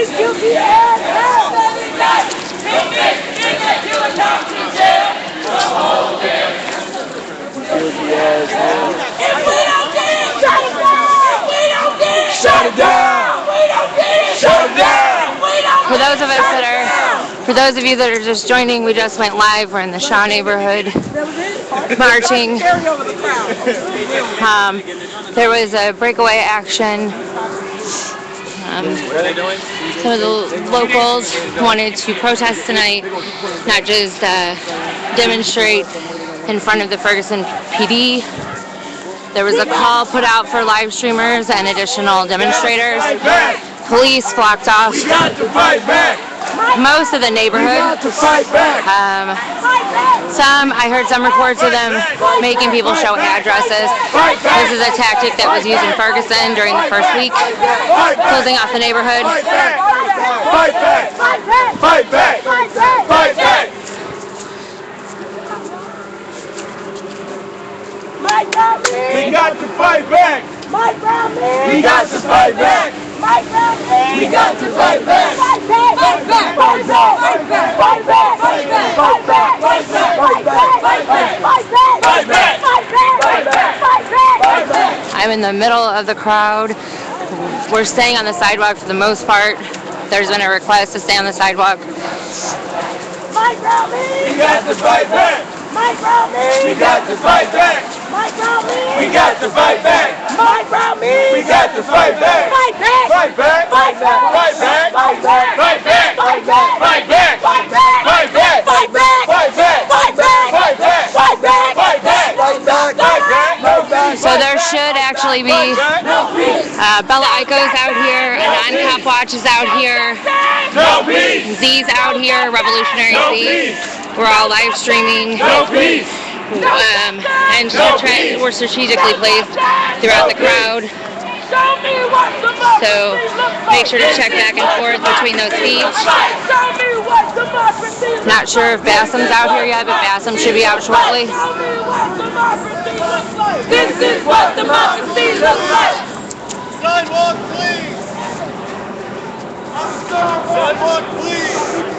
these guilty ass every night. You a doctor in jail. Guilty ass. If we don't get it, shut it down. If we don't get it, shut it down. If we don't get it, shut it down. For those of you that are just joining, we just went live. We're in the Shaw neighborhood marching. There was a breakaway action. Some of the locals wanted to protest tonight, not just demonstrate in front of the Ferguson PD. There was a call put out for live streamers and additional demonstrators. Police blocked off most of the neighborhood. I heard some reports of them making people show addresses. This is a tactic that was used in Ferguson during the first week, closing off the neighborhood. Fight back! Fight back! Fight back! Fight back! Fight back! My family! We got to fight back! My family! We got to fight back! My family! We got to fight back! Fight back! Fight back! Fight back! Fight back! Fight back! Fight back! Fight back! Fight back! Fight back! Fight back! Fight back! Fight back! Fight back! Fight back! Fight back! I'm in the middle of the crowd. We're staying on the sidewalk for the most part. There's been a request to stay on the sidewalk. My family! We got to fight back! My family! We got to fight back! My family! We got to fight back! My family! We got to fight back! Fight back! Fight back! Fight back! Fight back! Fight back! Fight back! Fight back! Fight back! Fight back! Fight back! Fight back! Fight back! Fight back! Fight back! Fight back! Fight back! Fight back! Fight back! So there should actually be Bella Ico's out here, Non-Cop Watch is out here, Z's out here, Revolutionary Z. We're all live streaming. And we're strategically placed throughout the crowd. So make sure to check back and forth between those feet. Not sure if Bassam's out here yet, but Bassam should be out shortly. This is what democracy looks like. Sidewalk, please. Sidewalk, please.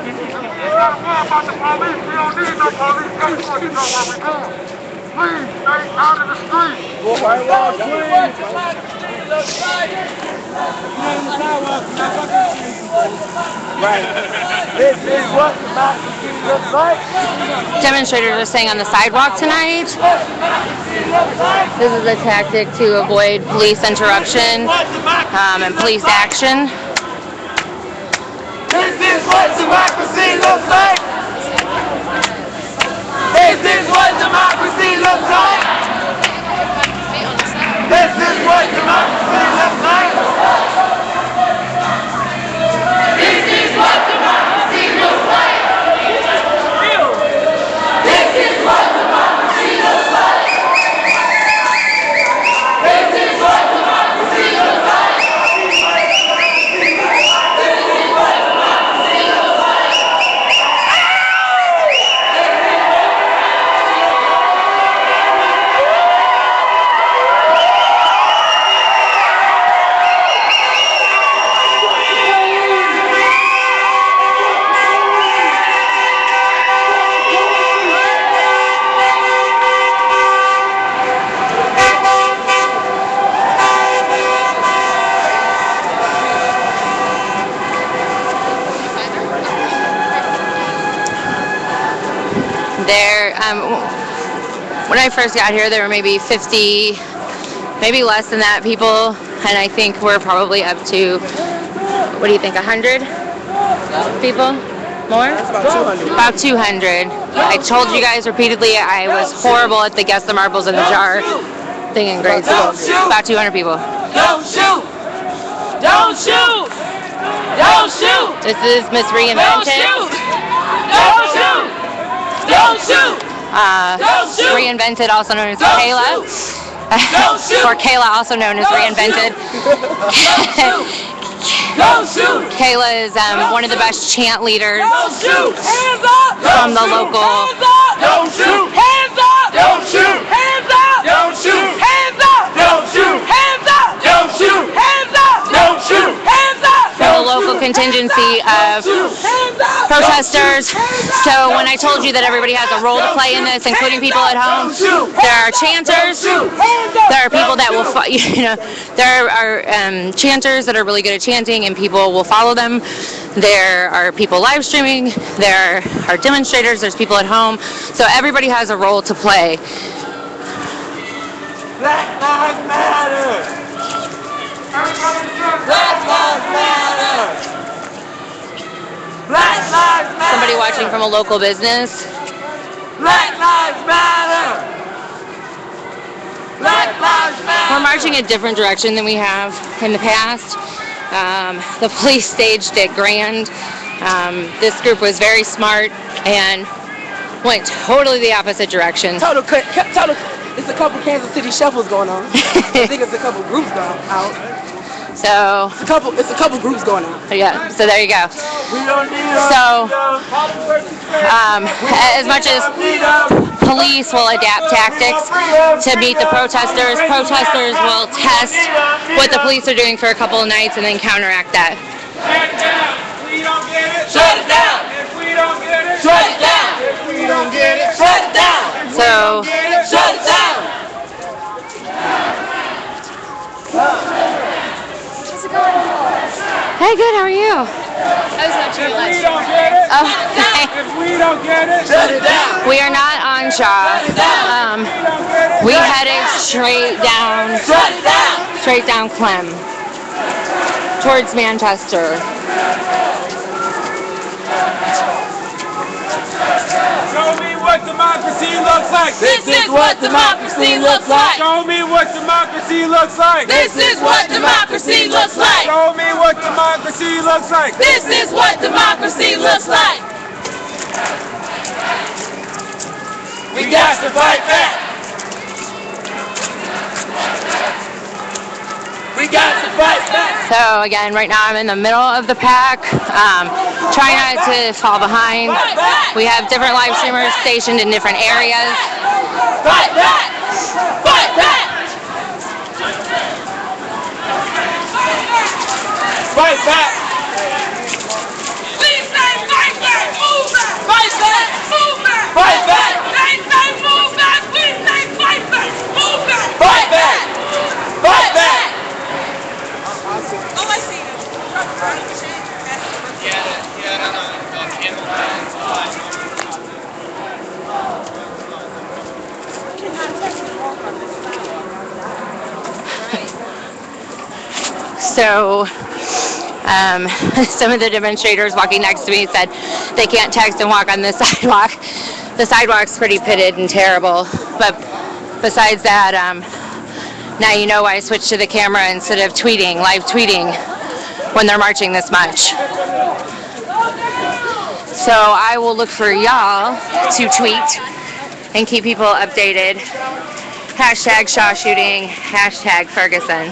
We don't care about the police. We don't need no police. Everybody know what we do. Please, stay out of the street. Sidewalk, please. Right. This is what democracy looks like. Demonstrators are staying on the sidewalk tonight. This is a tactic to avoid police interruption and police action. This is what democracy looks like. This is what democracy looks like. This is what democracy looks like. This is what democracy looks like. This is what democracy looks like. This is what democracy looks like. This is what democracy looks like. When I first got here, there were maybe 50, maybe less than that people, and I think we're probably up to, what do you think, 100 people? More? About 200. I told you guys repeatedly I was horrible at the guess the marbles in the jar thing in grade school. About 200 people. Don't shoot! Don't shoot! Don't shoot! This is Miss Reinvented. Don't shoot! Don't shoot! Reinvented, also known as Kayla. Or Kayla, also known as Reinvented. Don't shoot! Kayla is one of the best chant leaders Don't shoot! Hands up! from the local. Hands up! Don't shoot! Hands up! Don't shoot! Hands up! Don't shoot! Hands up! Don't shoot! Hands up! Don't shoot! Hands up! Don't shoot! contingency of protesters. So when I told you that everybody has a role to play in this, including people at home, there are chanters, there are people that will, there are chanters that are really good at chanting and people will follow them. There are people live streaming, there are demonstrators, there's people at home. So everybody has a role to play. Black Lives Matter! Black Lives Matter! Black Lives Matter! Somebody watching from a local business. Black Lives Matter! Black Lives Matter! We're marching a different direction than we have in the past. The police staged it grand. This group was very smart and went totally the opposite direction. Total. It's a couple Kansas City shuffles going on. I think it's a couple groups going out. So It's a couple groups going on. yeah. So there you go. We don't need So as much as police will adapt tactics to meet the protesters, protesters will test what the police are doing for a couple of nights and then counteract that. If we don't get it, shut it down. If we don't get it, shut it down. If we don't get it, shut it down. So Shut it down. hey, good. How are you? If we don't get it, Oh, if we don't get it, shut it down. we are not on Shaw. We headed straight down Clem towards Manchester. Show me what democracy looks like. This is what democracy looks like. Show me what democracy looks like. This is what democracy looks like. Show me what democracy looks like. This is what democracy looks like. We got to fight back. We got to fight back. So again, right now I'm in the middle of the pack, trying not to fall behind. We have different live streamers stationed in different areas. Fight back. Fight back. Fight back. We say fight back. Move back. Fight back. Move back. Fight back. They say move back. We say fight back. Move back. Fight back. Fight back. Oh, I see you. So some of the demonstrators walking next to me said they can't text and walk on the sidewalk. The sidewalk's pretty pitted and terrible. But besides that, now you know why I switched to the camera instead of tweeting, live tweeting, when they're marching this much. So I will look for y'all to tweet and keep people updated. Hashtag Shaw shooting, hashtag Ferguson.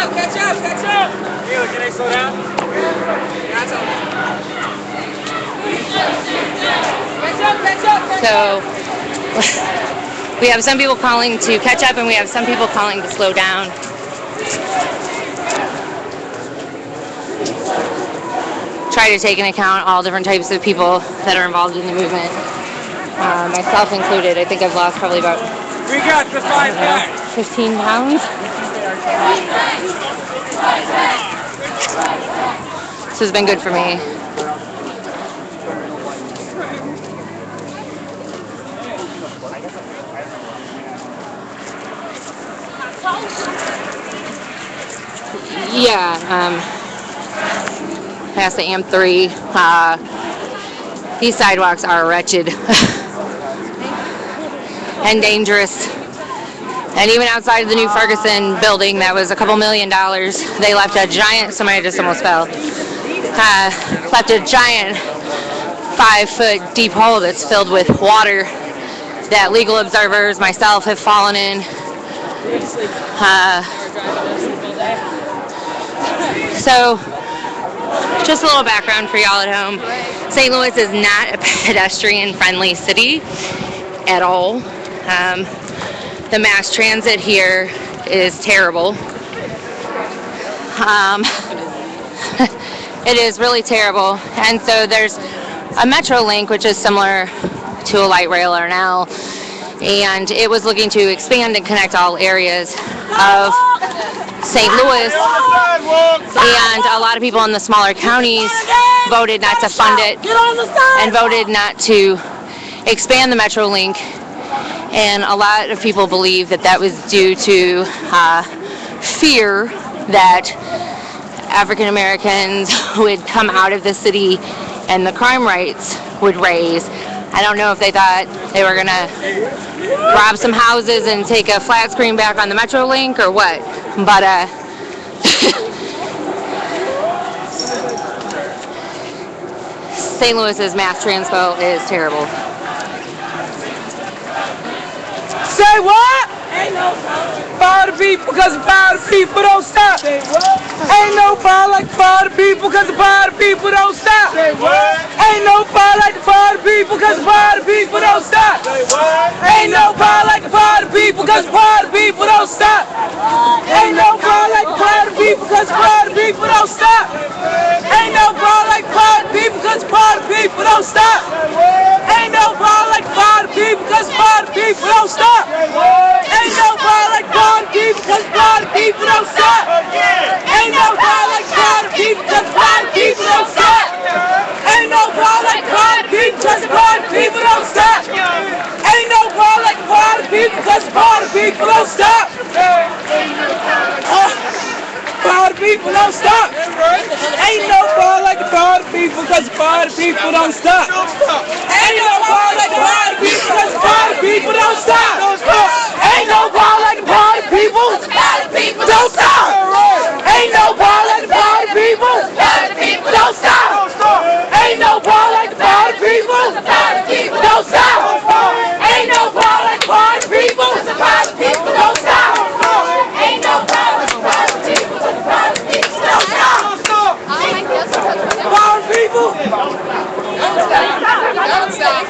Catch up. Taylor, can I slow down? So we have some people calling to catch up and we have some people calling to slow down. Try to take into account all different types of people that are involved in the movement. Myself included. I think I've lost probably about We got to fight back. 15 pounds. This has been good for me. Yeah, past the AM3. These sidewalks are wretched and dangerous. And even outside of the new Ferguson building that was a couple $1 million, they left a giant, somebody just almost fell, left a giant 5-foot deep hole that's filled with water that legal observers, myself, have fallen in. So, just a little background for y'all at home. St. Louis is not a pedestrian-friendly city at all. The mass transit here is terrible. It is really terrible. And so there's a Metro link, which is similar to a light rail now, and it was looking to expand and connect all areas of St. Louis, and a lot of people in the smaller counties voted not to fund it and voted not to expand the Metro link. And a lot of people believe that that was due to fear that African Americans would come out of the city and the crime rates would raise. I don't know if they thought they were going to rob some houses and take a flat screen back on the Metro link or what, but St. Louis's mass transpo is terrible. Say what? Power the people, cause the power the people don't stop. Ain't no power like the power the people, cause the power the people don't stop. Ain't no power like the power the people, cause the power the people don't stop. Ain't no power like the power the people, cause the power the people don't stop. Ain't no power like the power the people, cause the power the people don't stop. Ain't no power like the power the people, cause the power the people don't stop. Ain't no power like the power the people, cause the power the people don't stop. Ain't no power like the power the people, cause the power the people don't stop. Ain't no power like the power the people, cause the power the people don't stop. Ain't no power like the power the people, cause the power the people don't stop. Ain't no power like the power the people, cause the power the people don't stop. Power the people don't stop. Ain't no power like the power the people, cause the power the people don't stop. Ain't no power like the power the people, cause the power the people don't stop. Ain't no power like the power the people, cause the power the people don't stop. Ain't no power like the power the people, cause the power the people don't stop. Ain't no power like the power the people, cause the power the people don't stop. Ain't no power like the power the people, cause the power the people don't stop. Ain't no power like the power the people, cause the power the people don't stop. Power people. Don't stop.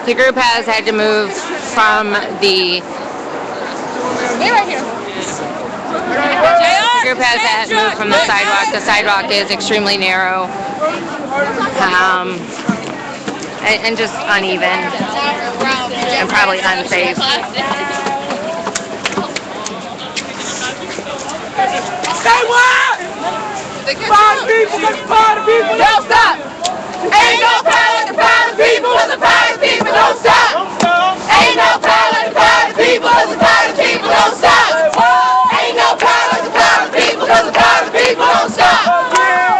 The group has had to move from the sidewalk. The sidewalk is extremely narrow and just uneven and probably unsafe. Say what? Power the people, cause the power the people don't stop. Ain't no power like the power the people, cause the power the people don't stop. Ain't no power like the power the people, cause the power the people don't stop. Ain't no power like the power the people, cause the power the people don't stop.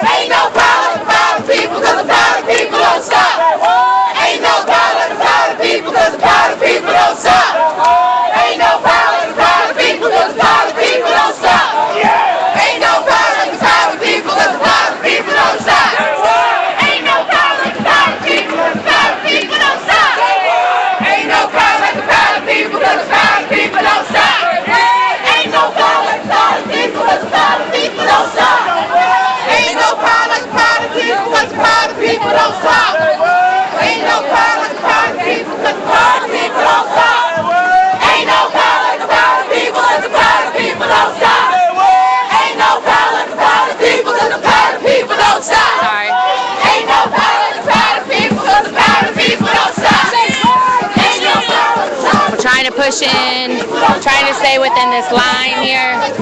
Ain't no power like the power the people, cause the power the people don't stop. Ain't no power like the power the people, cause the power the people don't stop. Ain't no power like the power the people, cause the power the people don't stop. Ain't no power like the power the people, cause the power the people don't stop. Ain't no power like the power the people, cause the power the people don't stop. Ain't no power like the power the people, cause the power the people don't stop. Ain't no power like the power the people, cause the power the people don't stop. Ain't no power like the power the people, cause the power the people don't stop. Ain't no power like the power the people, cause the power the people don't stop. Ain't no power like the power the people, cause the power the people don't stop. Ain't no power like the power the people, cause the power the people don't stop. Sorry. Ain't no power like the power the people, cause the power the people don't stop. Ain't no power like the power We're trying to push in, trying to stay within this line here. Ain't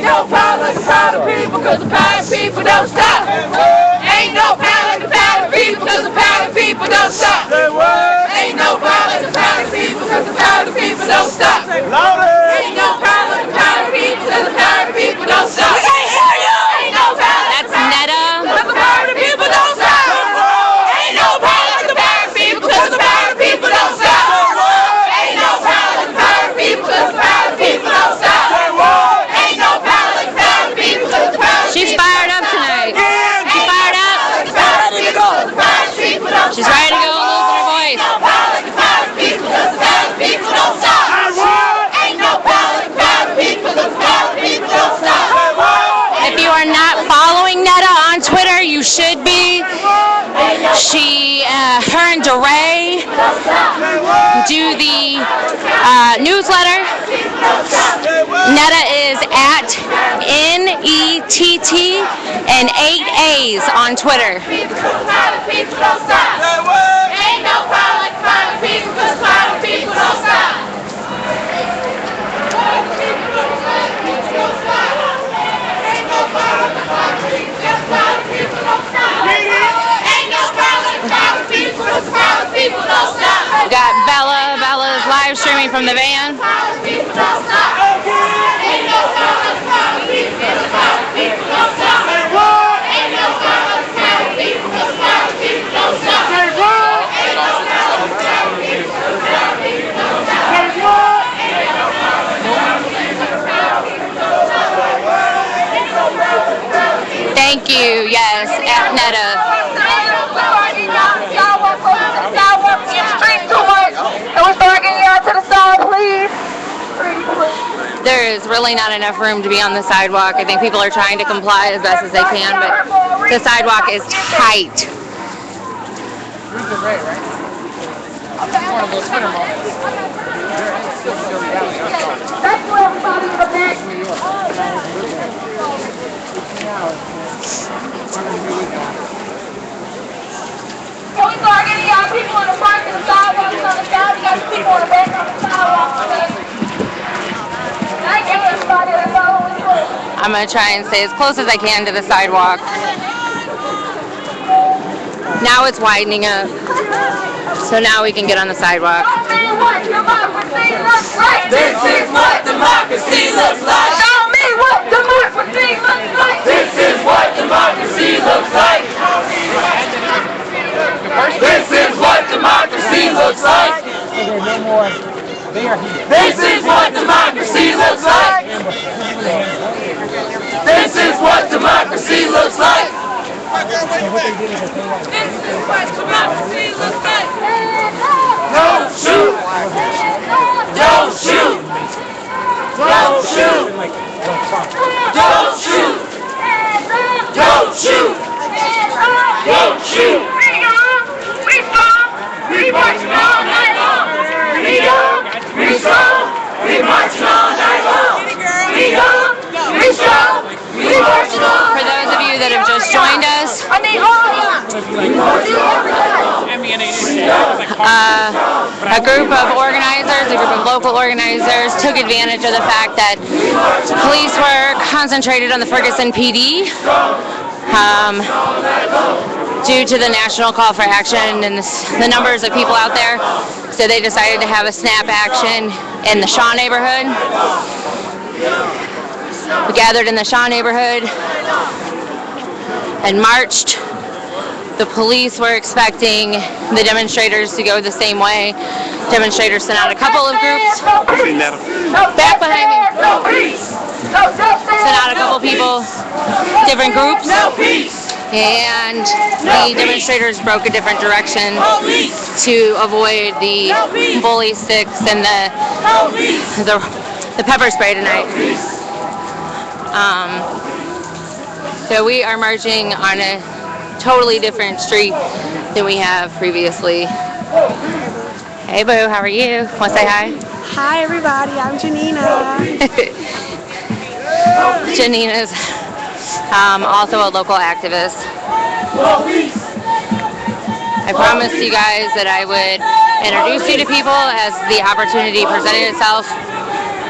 no power like the power the people, cause the power the people don't stop. Ain't no power like the power the people, cause the power the people don't stop. Ain't no power like the power the people, cause the power the people don't stop. Ain't no power like the power the people, cause the power the people don't stop. We can't hear you. Ain't no power like That's Netta. the power the people don't stop. Ain't no power like the power the people, cause the power the people don't stop. Ain't no power like the power the people, cause the power the people don't stop. Ain't no power like the power the people, cause the power the She's fired up tonight. She's fired up. people don't stop. She's ready to go, losing her voice. do the newsletter. Netta is at NETT and 8 A's on Twitter. Ain't no power like proud people, 'cause proud people don't stop. We got Bella. Bella's live streaming from the van. Thank you. Yes, at Netta. There is really not enough room to be on the sidewalk. I think people are trying to comply as best as they can, but the sidewalk is tight. Can we start getting y'all people on the front and the sidewalks on the side? We got people on the back on the sidewalk. Thank you, everybody. That's all we do. I'm going to try and stay as close as I can to the sidewalk. Now it's widening up, so now we can get on the sidewalk. This is what democracy looks like. Show me what democracy looks like. This is what democracy looks like. This is what democracy looks like. This is what democracy looks like. This is what democracy looks like. This is what democracy looks like. Don't shoot. Don't shoot. Don't shoot. Don't shoot. Don't shoot. Don't shoot. We marching all night long. We young, we strong. We marching all night long. We young, we strong. We marching all For those of you that have just joined us, I need all y'all. a group of organizers, a group of local organizers took advantage of the fact that police were concentrated on the Ferguson PD due to the national call for action and the numbers of people out there. So they decided to have a snap action in the Shaw neighborhood. We gathered in the Shaw neighborhood and marched. The police were expecting the demonstrators to go the same way. Demonstrators sent out a couple of groups. Back behind me. Sent out a couple people, different groups. And the demonstrators broke a different direction to avoid the bully sticks and the pepper spray tonight. So we are marching on a totally different street than we have previously. Hey boo, how are you? Want to say hi? Hi everybody, I'm Janina. Janina's also a local activist. I promised you guys that I would introduce you to people as the opportunity presented itself.